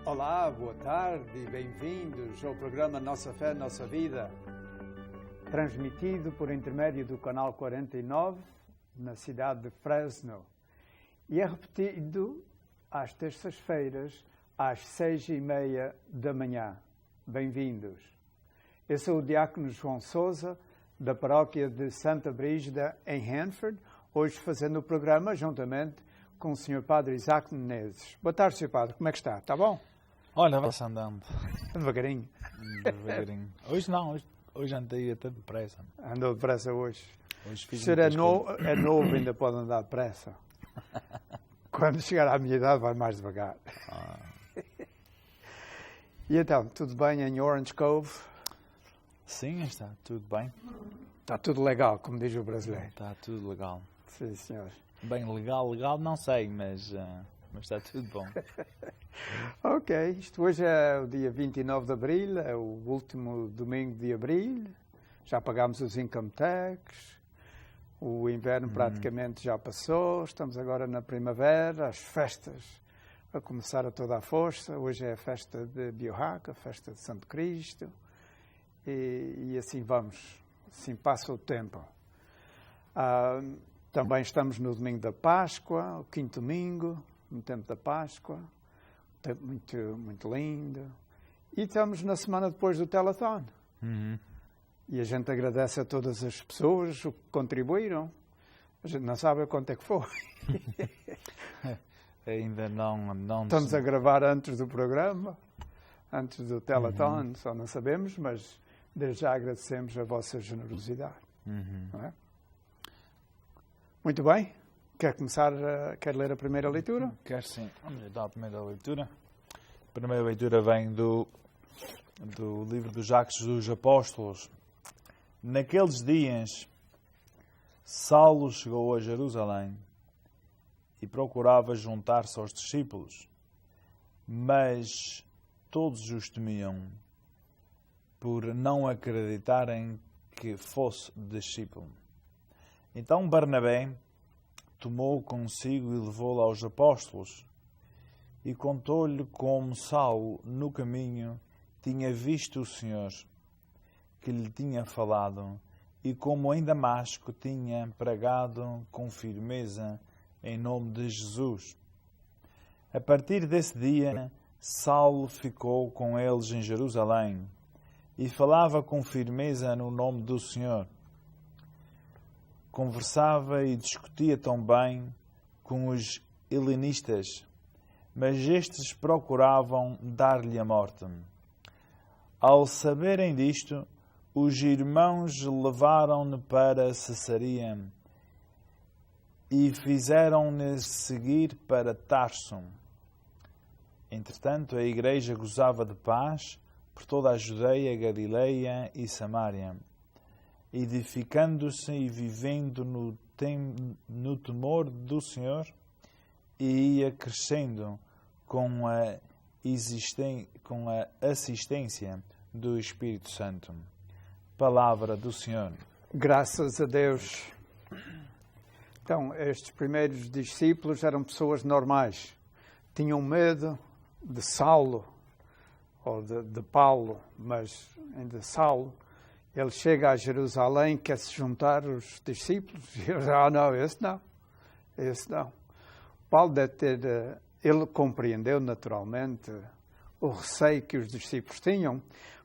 Olá, boa tarde e bem-vindos ao programa Nossa Fé, Nossa Vida, transmitido por intermédio do canal 49 na cidade de Fresno e é repetido às terças-feiras às 6h30 da manhã. Bem-vindos. Eu sou o diácono João Sousa, da paróquia de Santa Brígida, em Hanford, hoje fazendo o programa juntamente com o Sr. Padre Isaac Menezes. Boa tarde, Sr. Padre. Como é que está? Está bom? Olha, vai-se andando. Devagarinho. Devagarinho. Hoje não, hoje andei até depressa. Andou depressa hoje. Hoje fiz O senhor é novo, ainda pode andar depressa. Quando chegar à minha idade vai mais devagar. E então, tudo bem em Orange Cove? Sim, está tudo bem. Está tudo legal, como diz o brasileiro. Está tudo legal. Sim, senhor. Bem, legal não sei, mas está tudo bom. Ok, isto hoje é o dia 29 de Abril, é o último domingo de Abril. Já pagámos os income tax, o inverno praticamente já passou, estamos agora na primavera, as festas a começar a toda a força. Hoje é a festa de Biohaca, a festa de Santo Cristo, e assim vamos, assim passa o tempo. Também estamos no domingo da Páscoa, o quinto domingo, no tempo da Páscoa, tempo muito lindo. E estamos na semana depois do Telethon. E a gente agradece a todas as pessoas que contribuíram. A gente não sabe quanto é que foi. Ainda não. Estamos a gravar antes do programa, antes do Telethon, só não sabemos, mas desde já agradecemos a vossa generosidade. Não é? Muito bem. Quer ler a primeira leitura? Quero sim. Vamos dar a primeira leitura. A primeira leitura vem do livro dos Atos dos Apóstolos. Naqueles dias, Saulo chegou a Jerusalém e procurava juntar-se aos discípulos, mas todos os temiam por não acreditarem que fosse discípulo. Então Barnabé tomou consigo e levou-lo aos apóstolos e contou-lhe como Saulo, no caminho, tinha visto o Senhor, que lhe tinha falado, e como em Damasco tinha pregado com firmeza em nome de Jesus. A partir desse dia, Saulo ficou com eles em Jerusalém e falava com firmeza no nome do Senhor. Conversava e discutia também com os helenistas, mas estes procuravam dar-lhe a morte. Ao saberem disto, os irmãos levaram-no para Cesareia e fizeram-no seguir para Tarso. Entretanto, a igreja gozava de paz por toda a Judeia, Galileia e Samária, edificando-se e vivendo no temor do Senhor, e ia crescendo com a assistência do Espírito Santo. Palavra do Senhor. Graças a Deus. Então, estes primeiros discípulos eram pessoas normais. Tinham medo de Saulo, ou de Paulo, mas ainda Saulo. Ele chega a Jerusalém, quer se juntar aos discípulos, e eles não, esse não. Paulo deve ter, ele compreendeu naturalmente o receio que os discípulos tinham,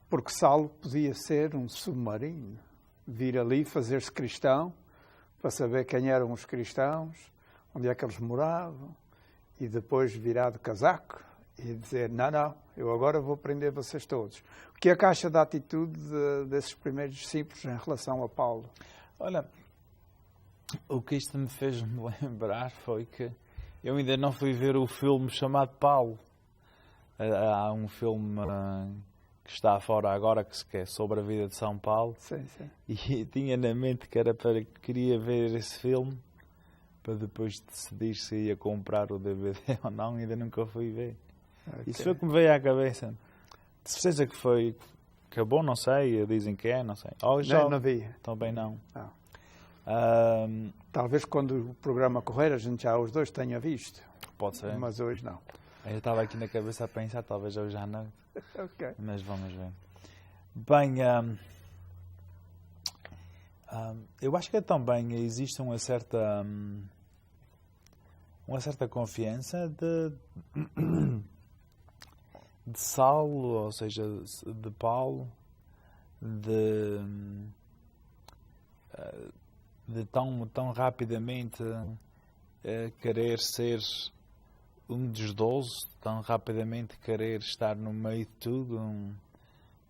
porque Saulo podia ser um submarino, vir ali fazer-se cristão, para saber quem eram os cristãos, onde é que eles moravam, e depois virar de casaco e dizer, não, eu agora vou prender vocês todos. O que é que acha da atitude desses primeiros discípulos em relação a Paulo? Olha, o que isto me fez-me lembrar foi que eu ainda não fui ver o filme chamado Paulo. Há um filme que está fora agora, que é sobre a vida de São Paulo. Sim. E tinha na mente que queria ver esse filme para depois decidir se ia comprar o DVD ou não. Ainda nunca fui ver. Okay. Isso foi o que me veio à cabeça. De certeza que foi... Acabou, não sei. Dizem que é, não sei. Não vi. Também não. Talvez quando o programa correr a gente já os dois tenha visto. Pode ser. Mas hoje não. Eu estava aqui na cabeça a pensar, talvez hoje à noite. Ok. Mas vamos ver. Bem, eu acho que também existe uma certa confiança de Saulo, ou seja, de Paulo, de tão rapidamente querer ser um dos 12, tão rapidamente querer estar no meio de tudo.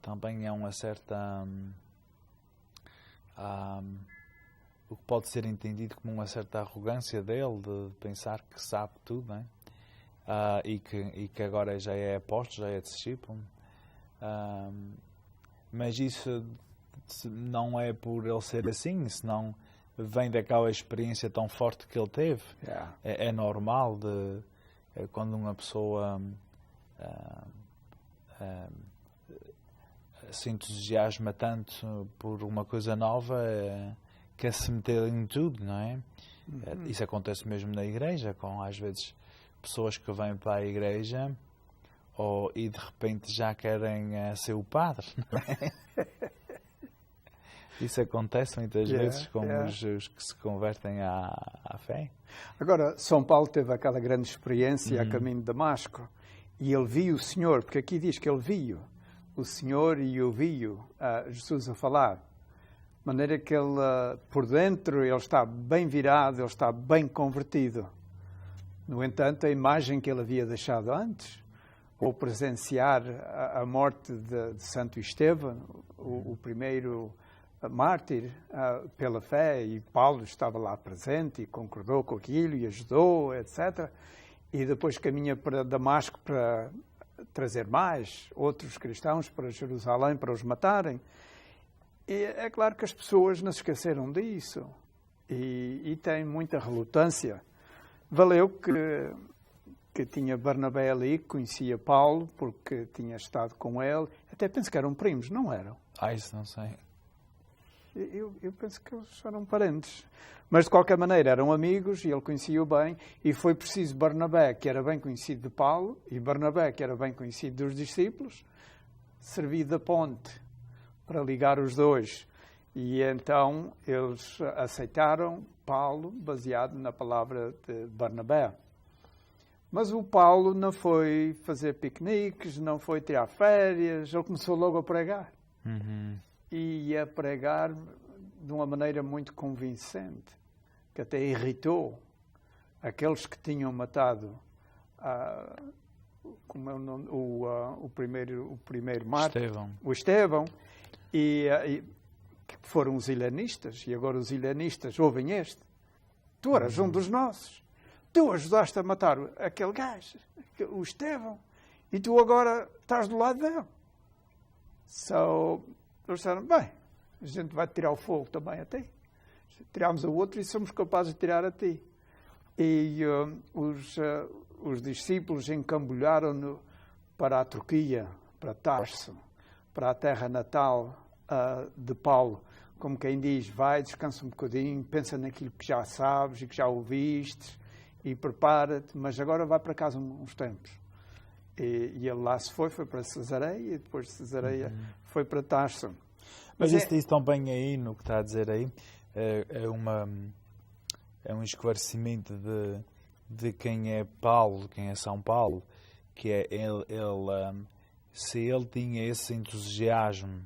Também é uma certa o que pode ser entendido como uma certa arrogância dele, de pensar que sabe tudo, não é? E que agora já é apóstolo, já é discípulo. Mas isso não é por ele ser assim, senão vem daquela experiência tão forte que ele teve. Yeah. É normal quando uma pessoa se entusiasma tanto por uma coisa nova, quer se meter em tudo, não é? Uhum. Isso acontece mesmo na igreja, com às vezes pessoas que vêm para a igreja e de repente já querem ser o padre. Não é? Isso acontece muitas vezes com os que se convertem à fé. Agora, São Paulo teve aquela grande experiência a caminho de Damasco e ele viu o Senhor, porque aqui diz que ele viu o Senhor e ouviu Jesus a falar. De maneira que ele, por dentro, ele está bem virado, ele está bem convertido. No entanto, a imagem que ele havia deixado antes, ou presenciar a morte de Santo Estevão, o primeiro mártir pela fé, e Paulo estava lá presente e concordou com aquilo e ajudou, etc. E depois caminha para Damasco para trazer mais outros cristãos para Jerusalém para os matarem. E é claro que as pessoas não se esqueceram disso e têm muita relutância. Valeu que tinha Barnabé ali, que conhecia Paulo, porque tinha estado com ele. Até penso que eram primos, não eram? Isso não sei. Eu penso que eles eram parentes. Mas, de qualquer maneira, eram amigos e ele conhecia-o bem. E foi preciso Barnabé, que era bem conhecido de Paulo, e Barnabé, que era bem conhecido dos discípulos, servir da ponte para ligar os dois. E então eles aceitaram Paulo, baseado na palavra de Barnabé. Mas o Paulo não foi fazer piqueniques, não foi tirar férias, ele começou logo a pregar. Uhum. E a pregar de uma maneira muito convincente, que até irritou aqueles que tinham matado como é o nome? O primeiro mártir, o Estevão, e que foram os helenistas, e agora os helenistas ouvem este. Tu eras um dos nossos. Tu ajudaste a matar aquele gajo, o Estevão, e tu agora estás do lado dele. Eles disseram, bem, a gente vai tirar o fogo também a ti. Tirámos a outro e somos capazes de tirar a ti. E os discípulos encambulharam-no para a Turquia, para Tarso, para a terra natal de Paulo. Como quem diz, vai, descansa um bocadinho, pensa naquilo que já sabes e que já ouviste e prepara-te, mas agora vai para casa uns tempos. E ele lá se foi para Cesareia, e depois de Cesareia foi para Tarso. Mas isso também aí, no que está a dizer aí, é um esclarecimento de quem é Paulo, quem é São Paulo, que é se ele tinha esse entusiasmo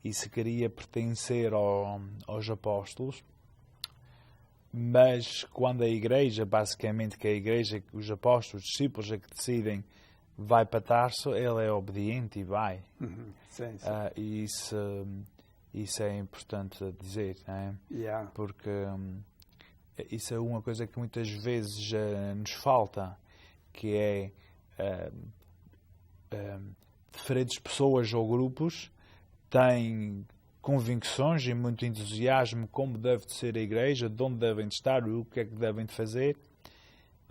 e se queria pertencer aos apóstolos, mas quando a igreja, basicamente que a igreja, os apóstolos, os discípulos é que decidem, vai para Tarso, ele é obediente e vai. Sim. E isso é importante dizer, não é? Yeah. Porque isso é uma coisa que muitas vezes nos falta, que é diferentes pessoas ou grupos têm convicções e muito entusiasmo como deve de ser a igreja, de onde devem de estar, o que é que devem de fazer,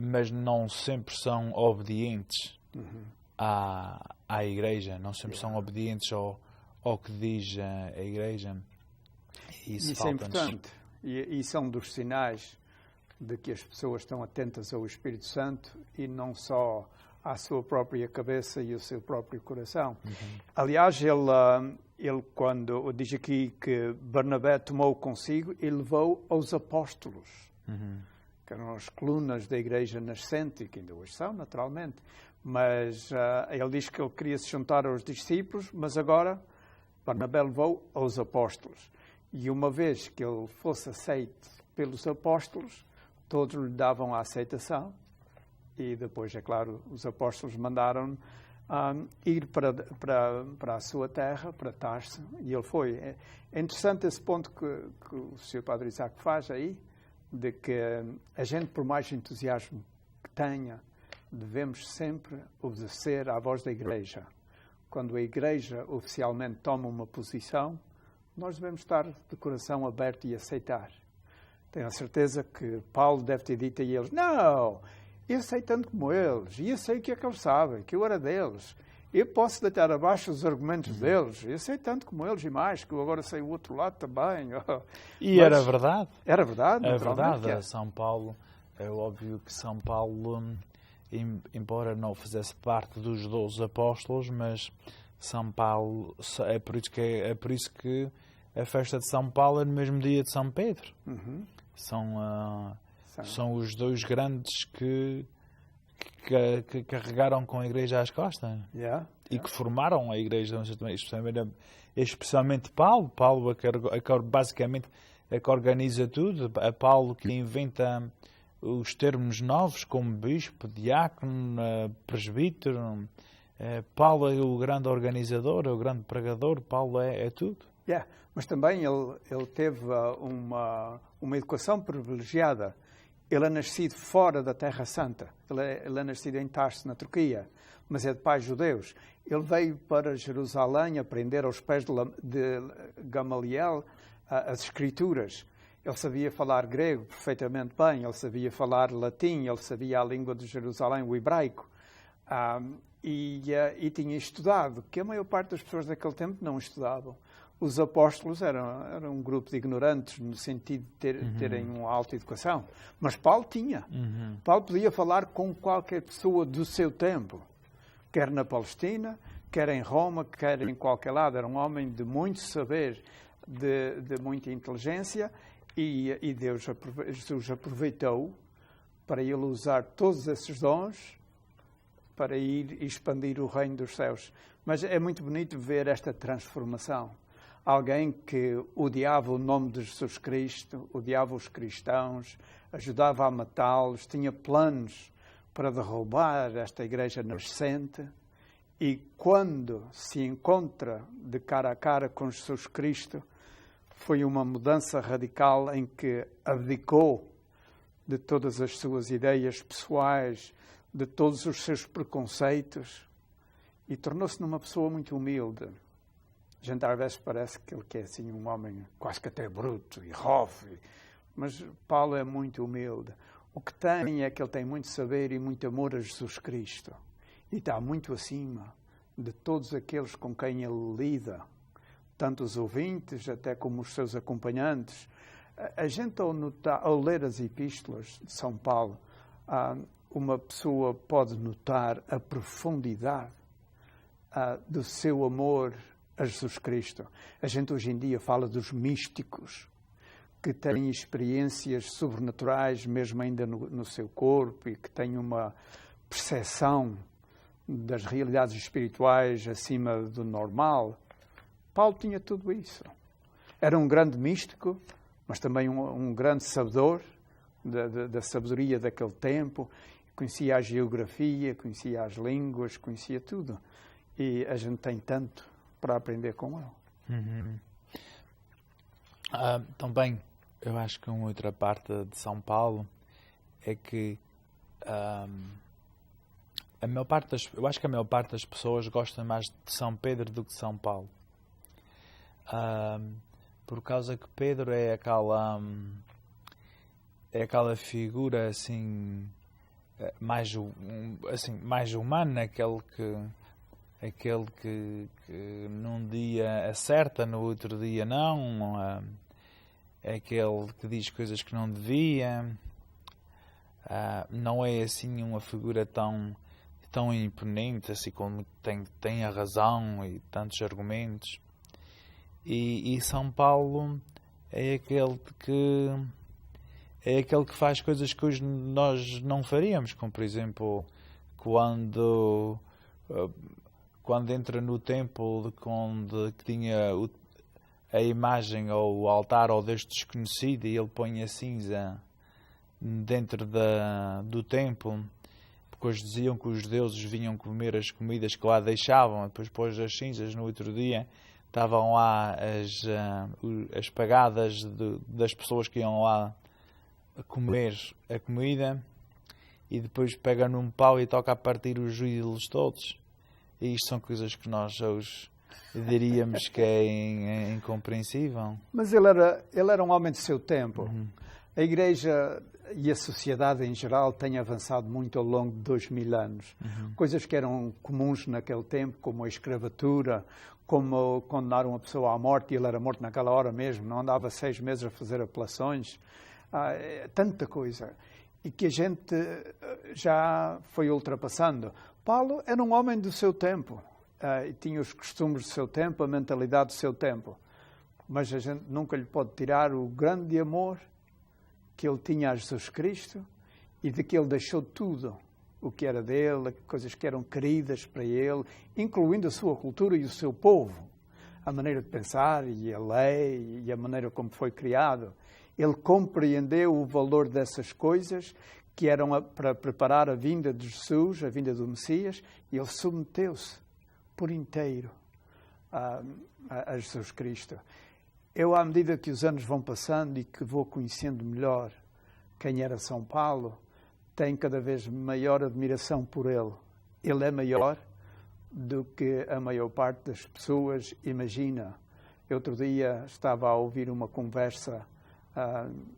mas não sempre são obedientes à igreja, não sempre são obedientes ao que diz a igreja. Isso é importante. E são dos sinais de que as pessoas estão atentas ao Espírito Santo e não só à sua própria cabeça e ao seu próprio coração. Aliás, ele quando diz aqui que Barnabé tomou consigo e levou aos apóstolos, que eram as colunas da igreja nascente, que ainda hoje são, naturalmente. Mas ele diz que ele queria se juntar aos discípulos, mas agora Barnabé levou aos apóstolos. E uma vez que ele fosse aceito pelos apóstolos, todos lhe davam a aceitação. E depois, é claro, os apóstolos mandaram ir para a sua terra, para Tarso, e ele foi. É interessante esse ponto que o Sr. Padre Isaac faz aí, de que a gente, por mais entusiasmo que tenha, devemos sempre obedecer à voz da Igreja. Quando a Igreja oficialmente toma uma posição, nós devemos estar de coração aberto e aceitar. Tenho a certeza que Paulo deve ter dito a eles, não, eu sei tanto como eles, e eu sei o que é que eles sabem, que eu era deles. Eu posso deitar abaixo os argumentos deles, eu sei tanto como eles e mais, que eu agora sei o outro lado também. E era verdade. Era verdade, é verdade. São Paulo, é óbvio que São Paulo, embora não fizesse parte dos 12 apóstolos, mas São Paulo, é por isso que a festa de São Paulo é no mesmo dia de São Pedro. São os dois grandes que carregaram com a igreja às costas e que formaram a igreja, especialmente Paulo. Paulo basicamente é que organiza tudo. É Paulo que inventa os termos novos, como bispo, diácono, presbítero. Paulo é o grande organizador, é o grande pregador. Paulo é tudo. Mas também ele teve uma educação privilegiada. Ele é nascido fora da Terra Santa. Ele é nascido em Tarso, na Turquia, mas é de pais judeus. Ele veio para Jerusalém aprender aos pés de Gamaliel as Escrituras. Ele sabia falar grego perfeitamente bem, ele sabia falar latim, ele sabia a língua de Jerusalém, o hebraico. E tinha estudado, que a maior parte das pessoas daquele tempo não estudavam. Os apóstolos eram um grupo de ignorantes, no sentido de terem uma alta educação. Mas Paulo tinha. Paulo podia falar com qualquer pessoa do seu tempo, quer na Palestina, quer em Roma, quer em qualquer lado. Era um homem de muito saber, de muita inteligência, e Jesus aproveitou para ele usar todos esses dons para ir expandir o reino dos céus. Mas é muito bonito ver esta transformação. Alguém que odiava o nome de Jesus Cristo, odiava os cristãos, ajudava a matá-los, tinha planos para derrubar esta igreja nascente. E quando se encontra de cara a cara com Jesus Cristo, foi uma mudança radical em que abdicou de todas as suas ideias pessoais, de todos os seus preconceitos, e tornou-se numa pessoa muito humilde. A gente às vezes parece que ele é assim um homem quase que até bruto e rough, mas Paulo é muito humilde. O que tem é que ele tem muito saber e muito amor a Jesus Cristo. E está muito acima de todos aqueles com quem ele lida, tanto os ouvintes até como os seus acompanhantes. A gente, ao ler as epístolas de São Paulo, uma pessoa pode notar a profundidade do seu amor a Jesus Cristo. A gente hoje em dia fala dos místicos, que têm experiências sobrenaturais, mesmo ainda no seu corpo, e que têm uma percepção das realidades espirituais acima do normal. Paulo tinha tudo isso. Era um grande místico, mas também um grande sabedor da sabedoria daquele tempo. Conhecia a geografia, conhecia as línguas, conhecia tudo. E a gente tem tanto para aprender com ele. Também, eu acho que uma outra parte de São Paulo é que eu acho que a maior parte das pessoas gosta mais de São Pedro do que de São Paulo. Por causa que Pedro é aquela figura assim mais humana, aquele que num dia acerta, no outro dia não, é aquele que diz coisas que não devia, não é assim uma figura tão tão imponente, assim como tem a razão e tantos argumentos. E São Paulo é aquele que faz coisas que hoje nós não faríamos, como por exemplo quando entra no templo que tinha a imagem ou o altar ao Deus desconhecido e ele põe a cinza dentro do templo, porque hoje diziam que os deuses vinham comer as comidas que lá deixavam, depois pôs as cinzas. No outro dia estavam lá as pagadas das pessoas que iam lá a comer a comida, e depois pega num pau e toca a partir os ídolos todos. E isto são coisas que nós hoje diríamos que é incompreensível. Mas ele era um homem do seu tempo. A Igreja e a sociedade em geral têm avançado muito ao longo de 2000 anos. Coisas que eram comuns naquele tempo, como a escravatura, como condenar uma pessoa à morte, e ele era morto naquela hora mesmo, não andava 6 meses a fazer apelações. Tanta coisa. E que a gente já foi ultrapassando. Paulo era um homem do seu tempo. E tinha os costumes do seu tempo, a mentalidade do seu tempo. Mas a gente nunca lhe pode tirar o grande amor que ele tinha a Jesus Cristo e de que ele deixou tudo o que era dele, coisas que eram queridas para ele, incluindo a sua cultura e o seu povo, a maneira de pensar e a lei e a maneira como foi criado. Ele compreendeu o valor dessas coisas que eram para preparar a vinda de Jesus, a vinda do Messias, e ele submeteu-se por inteiro a Jesus Cristo. Eu, à medida que os anos vão passando e que vou conhecendo melhor quem era São Paulo, tenho cada vez maior admiração por ele. Ele é maior do que a maior parte das pessoas imagina. Outro dia estava a ouvir uma conversa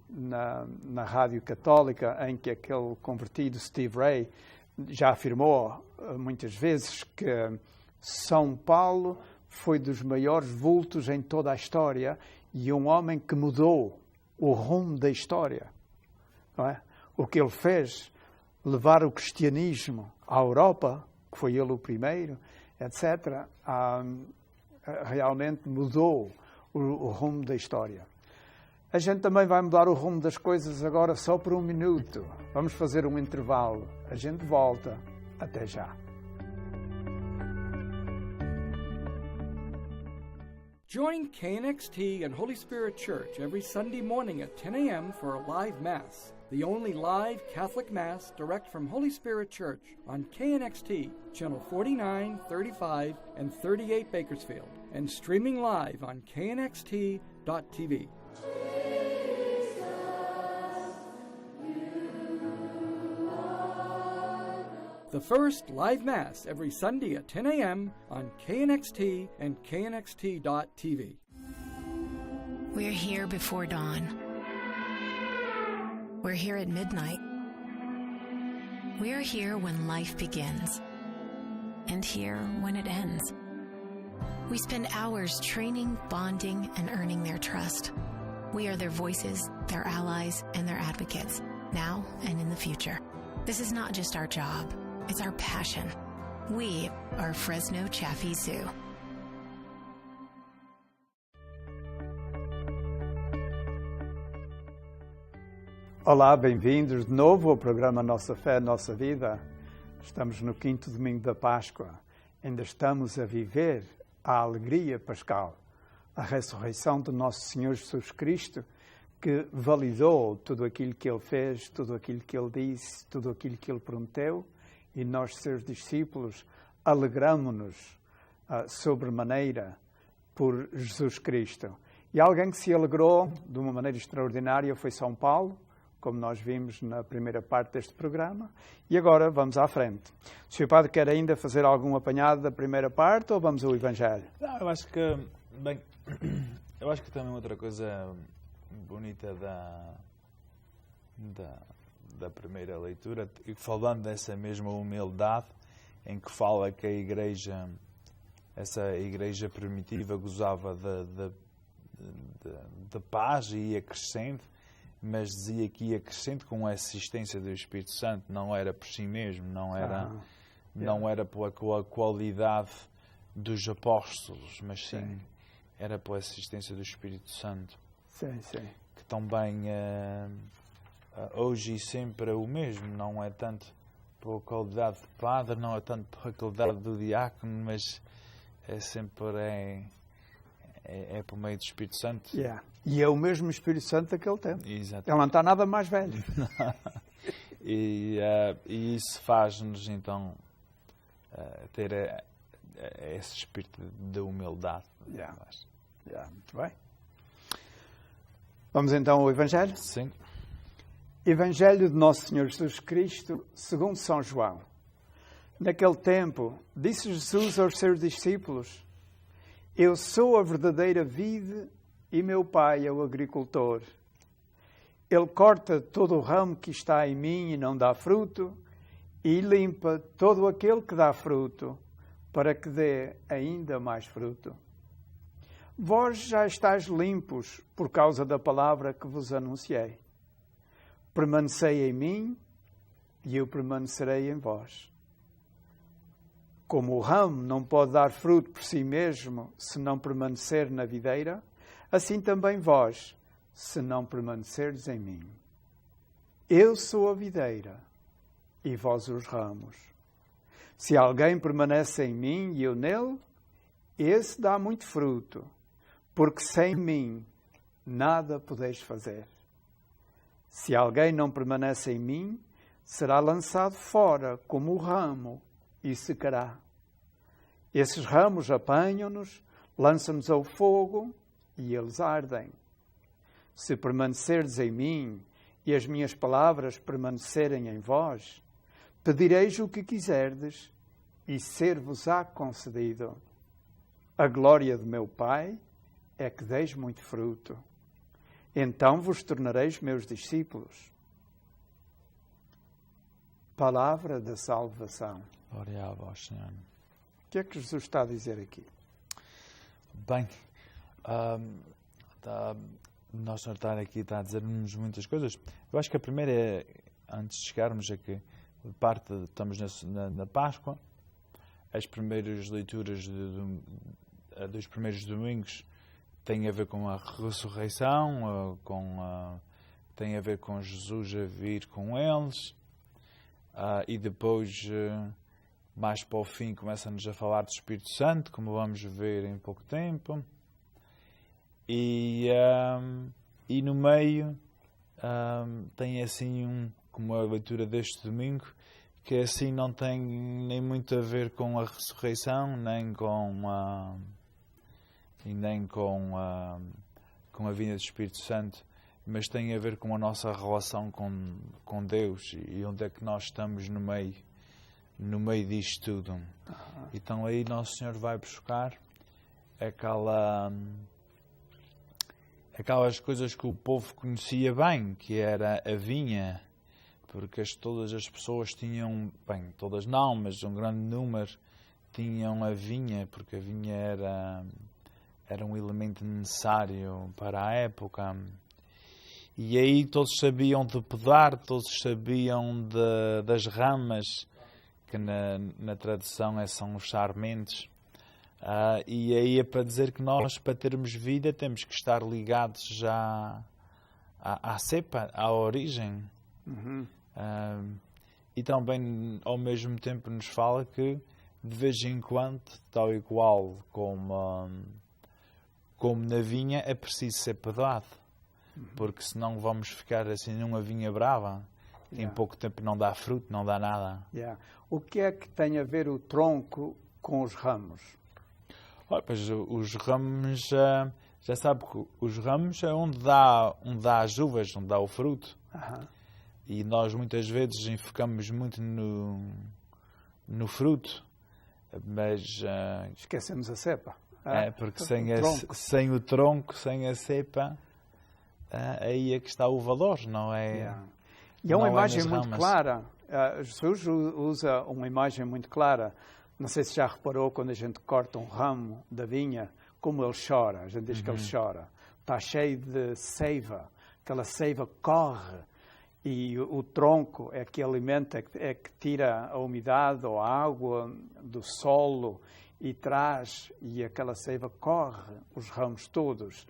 na rádio católica em que aquele convertido Steve Ray já afirmou muitas vezes que São Paulo foi dos maiores vultos em toda a história e um homem que mudou o rumo da história. Não é? O que ele fez, levar o cristianismo à Europa, que foi ele o primeiro, etc., realmente mudou o rumo da história. A gente também vai mudar o rumo das coisas agora só por 1 minuto. Vamos fazer um intervalo. A gente volta. Até já. Join KNXT and Holy Spirit Church every Sunday morning at 10 a.m. for a live Mass. The only live Catholic Mass direct from Holy Spirit Church on KNXT, Channel 49, 35, and 38 Bakersfield, and streaming live on knxt.tv. The first live Mass every Sunday at 10 a.m. on KNXT and knxt.tv. We're here before dawn. We're here at midnight. We're here when life begins, and here when it ends. We spend hours training, bonding, and earning their trust. We are their voices, their allies, and their advocates, now and in the future. This is not just our job. It's our passion. We are Fresno Chaffee Zoo. Olá, bem-vindos de novo ao programa Nossa Fé, Nossa Vida. Estamos no 5º domingo da Páscoa. Ainda estamos a viver a alegria pascal, a ressurreição do nosso Senhor Jesus Cristo, que validou tudo aquilo que Ele fez, tudo aquilo que Ele disse, tudo aquilo que Ele prometeu. E nós, seus discípulos, alegramo-nos sobremaneira por Jesus Cristo. E alguém que se alegrou de uma maneira extraordinária foi São Paulo, como nós vimos na primeira parte deste programa. E agora vamos à frente. O Sr. Padre quer ainda fazer algum apanhado da primeira parte ou vamos ao Evangelho? Não, eu acho que, bem, eu acho que também outra coisa bonita da primeira leitura, e falando dessa mesma humildade, em que fala que a Igreja, essa Igreja primitiva, gozava de paz e ia crescendo, mas dizia que ia crescendo com a assistência do Espírito Santo, não era por si mesmo, não Não era pela qualidade dos apóstolos, mas sim era pela existência do Espírito Santo. Sim, sim. Que também hoje e sempre é o mesmo. Não é tanto pela qualidade de padre, não é tanto pela qualidade do diácono, mas é sempre por meio do Espírito Santo. Yeah. E é o mesmo Espírito Santo daquele tempo. Exato. Ele não está nada mais velho. E isso faz-nos então ter esse espírito de humildade. Yeah. Muito bem. Vamos então ao Evangelho? Sim. Evangelho de Nosso Senhor Jesus Cristo, segundo São João. Naquele tempo, disse Jesus aos seus discípulos: Eu sou a verdadeira vide e meu Pai é o agricultor. Ele corta todo o ramo que está em mim e não dá fruto, e limpa todo aquele que dá fruto, para que dê ainda mais fruto. Vós já estáis limpos por causa da palavra que vos anunciei. Permanecei em mim e eu permanecerei em vós. Como o ramo não pode dar fruto por si mesmo se não permanecer na videira, assim também vós, se não permanecerdes em mim. Eu sou a videira e vós os ramos. Se alguém permanece em mim e eu nele, esse dá muito fruto, porque sem mim nada podeis fazer. Se alguém não permanece em mim, será lançado fora como o ramo e secará. Esses ramos apanham-nos, lançam-nos ao fogo e eles ardem. Se permanecerdes em mim e as minhas palavras permanecerem em vós, pedireis o que quiserdes e ser-vos-á concedido. A glória de meu Pai é que deis muito fruto. Então vos tornareis meus discípulos. Palavra da salvação. Glória a vós, Senhor. O que é que Jesus está a dizer aqui? Bem, o Senhor está a dizer-nos muitas coisas. Eu acho que a primeira é, antes de chegarmos a que estamos na Páscoa, as primeiras leituras dos primeiros domingos têm a ver com a ressurreição, tem a ver com Jesus a vir com eles, e depois, mais para o fim, começa-nos a falar do Espírito Santo, como vamos ver em pouco tempo. E no meio tem assim como a leitura deste domingo, que assim não tem nem muito a ver com a ressurreição, nem com a vinda do Espírito Santo, mas tem a ver com a nossa relação com Deus e onde é que nós estamos no meio disto tudo. Então aí Nosso Senhor vai buscar aquelas coisas que o povo conhecia bem, que era a vinha, porque todas as pessoas tinham, bem, todas não, mas um grande número tinham a vinha, porque a vinha era um elemento necessário para a época. E aí todos sabiam de podar, todos sabiam das ramas, que na tradução são os sarmentos. E aí é para dizer que nós, para termos vida, temos que estar ligados já à cepa, à origem. Uhum. E também, ao mesmo tempo, nos fala que, de vez em quando, tal e qual como na vinha, é preciso ser podado. Porque senão vamos ficar assim numa vinha brava. Em pouco tempo não dá fruto, não dá nada. O que é que tem a ver o tronco com os ramos? Pois os ramos, já sabe que os ramos é onde dá as uvas, onde dá o fruto. E nós muitas vezes enfocamos muito no fruto, mas esquecemos a cepa. Porque sem o tronco, sem a cepa, aí é que está o valor, não é? E é uma imagem muito clara. Jesus usa uma imagem muito clara. Não sei se já reparou, quando a gente corta um ramo da vinha, como ele chora. A gente diz que ele chora. Está cheio de seiva. Aquela seiva corre. E o tronco é que alimenta, é que tira a umidade ou a água do solo e traz, e aquela seiva corre os ramos todos.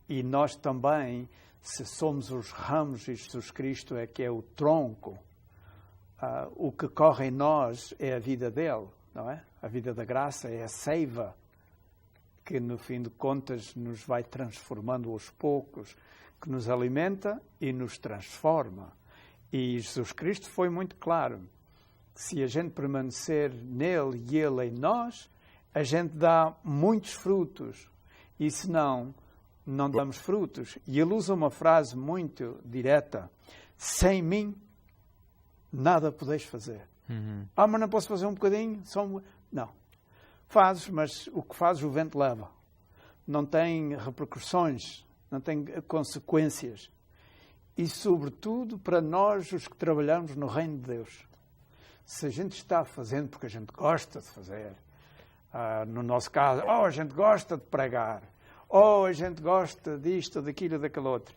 E nós também, se somos os ramos e Jesus Cristo é que é o tronco, o que corre em nós é a vida dele, não é? A vida da graça é a seiva que, no fim de contas, nos vai transformando aos poucos, que nos alimenta e nos transforma. E Jesus Cristo foi muito claro. Se a gente permanecer nele e ele em nós, a gente dá muitos frutos. E se não, não damos frutos. E ele usa uma frase muito direta. Sem mim, nada podeis fazer. Mas não posso fazer um bocadinho? Não. Fazes, mas o que fazes o vento leva. Não tem repercussões, não tem consequências. E, sobretudo, para nós, os que trabalhamos no reino de Deus. Se a gente está fazendo porque a gente gosta de fazer, no nosso caso, a gente gosta de pregar, a gente gosta disto, daquilo, daquele outro.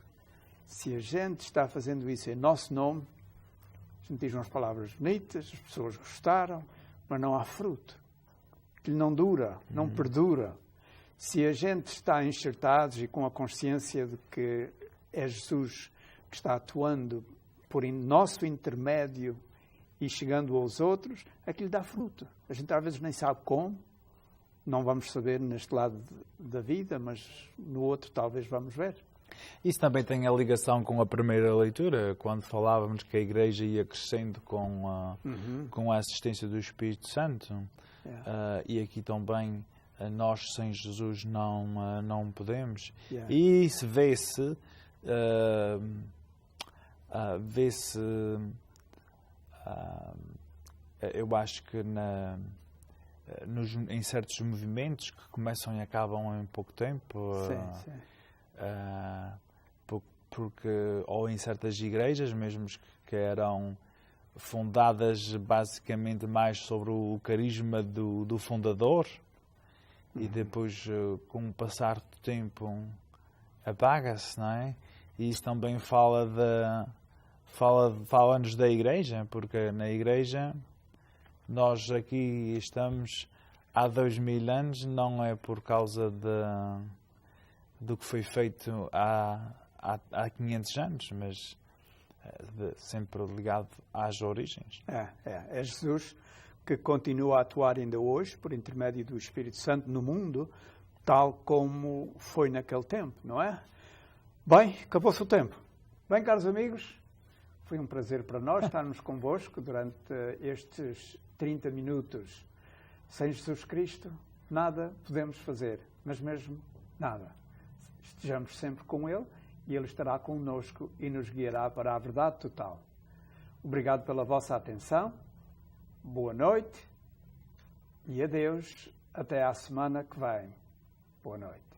Se a gente está fazendo isso em nosso nome, a gente diz umas palavras bonitas, as pessoas gostaram, mas não há fruto. Aquilo não dura, não perdura. Se a gente está enxertados e com a consciência de que é Jesus que está atuando por nosso intermédio e chegando aos outros, aquilo dá fruto. A gente às vezes nem sabe como, não vamos saber neste lado da vida, mas no outro talvez vamos ver. Isso também tem a ligação com a primeira leitura, quando falávamos que a Igreja ia crescendo com a assistência do Espírito Santo. E aqui também nós sem Jesus não podemos. E isso vê-se eu acho que em certos movimentos que começam e acabam em pouco tempo. Sim. Porque, ou em certas igrejas, mesmo que eram fundadas basicamente mais sobre o carisma do fundador, e depois, com o passar do tempo, apaga-se, não é? E isso também fala-nos da igreja, porque na igreja nós aqui estamos há 2000 anos, não é por causa do que foi feito há 500 anos, mas sempre ligado às origens. É Jesus que continua a atuar ainda hoje, por intermédio do Espírito Santo, no mundo, tal como foi naquele tempo, não é? Bem, acabou-se o tempo. Bem, caros amigos, foi um prazer para nós estarmos convosco durante estes 30 minutos. Sem Jesus Cristo, nada podemos fazer, mas mesmo nada. Estejamos sempre com Ele e Ele estará connosco e nos guiará para a verdade total. Obrigado pela vossa atenção, boa noite e adeus, até à semana que vem. Boa noite.